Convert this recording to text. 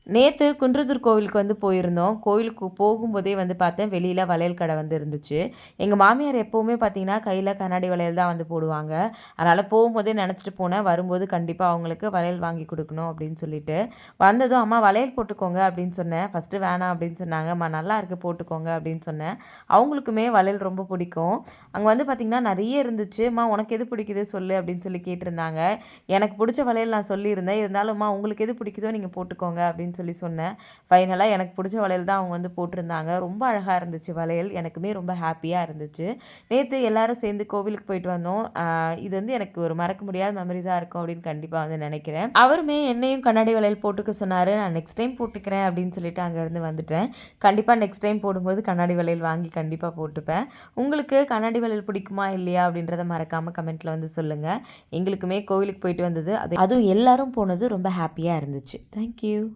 நேத்து குன்றத்தூர் கோவிலுக்கு போயிருந்தோம். கோவிலுக்கு போகும்போதே பார்த்தேன், வெளியில வளையல் கடை இருந்துச்சு. எங்க மாமியார் எப்பவுமே பார்த்தீங்கன்னா, கையில கண்ணாடி வளையல் தான் போடுவாங்க. அதனால போகும்போதே நெனச்சுட்டு போனேன். வரும்போது கண்டிப்பா அவங்களுக்கு வளையல் வாங்கி குடுக்கணும் அப்படின்னு சொல்லிட்டு. வந்ததும் "அம்மா வளையல் போட்டுக்கோங்க" அப்படின்னு சொன்னேன். ஃபர்ஸ்ட்டு வேணாம் அப்படின்னு சொன்னாங்க. "அம்மா நல்லாயிருக்கு போட்டுக்கோங்க" அப்படின்னு சொன்னேன். அவங்களுக்குமே வளையல் ரொம்ப பிடிக்கும். அங்க பார்த்தீங்கன்னா, நெறைய இருந்துச்சு. "அம்மா உனக்கு எது பிடிக்குது சொல்லு" அப்படின்னு சொல்லி கேட்டிருந்தாங்க. எனக்கு புடிச்ச வளையல் நான் சொல்லியிருந்தேன். இருந்தாலும் "அம்மா உங்களுக்கு எது பிடிக்குதோ நீங்க போட்டுக்கோங்க" அப்படின்னு சொல்லி சொன்னேன். ஃபைனலா எனக்கு புடிச்ச வளையல் தான் அவங்க போட்டிருந்தாங்க. ரொம்ப அழகா இருந்துச்சு வளையல். எனக்குமே ரொம்ப ஹேப்பியா இருந்துச்சு. நேத்து எல்லாரும் சேர்ந்து கோவிலுக்கு போயிட்டு வந்தோம். இது எனக்கு ஒரு மறக்க முடியாத மெமரீஸா இருக்கும் அப்படின்னு கண்டிப்பா நெனைக்கிறேன். அவருமே என்னையும் கண்ணாடி வளையல் போட்டுக்க சொன்னாரு. நான் நெக்ஸ்ட் டைம் போட்டுக்கிறேன் அப்படின்னு சொல்லிட்டு அங்கருந்து வந்துட்டேன். கண்டிப்பா நெக்ஸ்ட் டைம் போடும்போது கண்ணாடி வளையல் வாங்கி கண்டிப்பா போட்டுப்பேன். உங்களுக்கு கண்ணாடி வளையல் பிடிக்குமா இல்லையா அப்படின்றத மறக்காம கமெண்ட்ல சொல்லுங்க. எங்களுக்குமே கோவிலுக்கு போயிட்டு வந்தது அதுவும் எல்லாரும் போனது ரொம்ப ஹேப்பியா இருந்துச்சு. Thank you.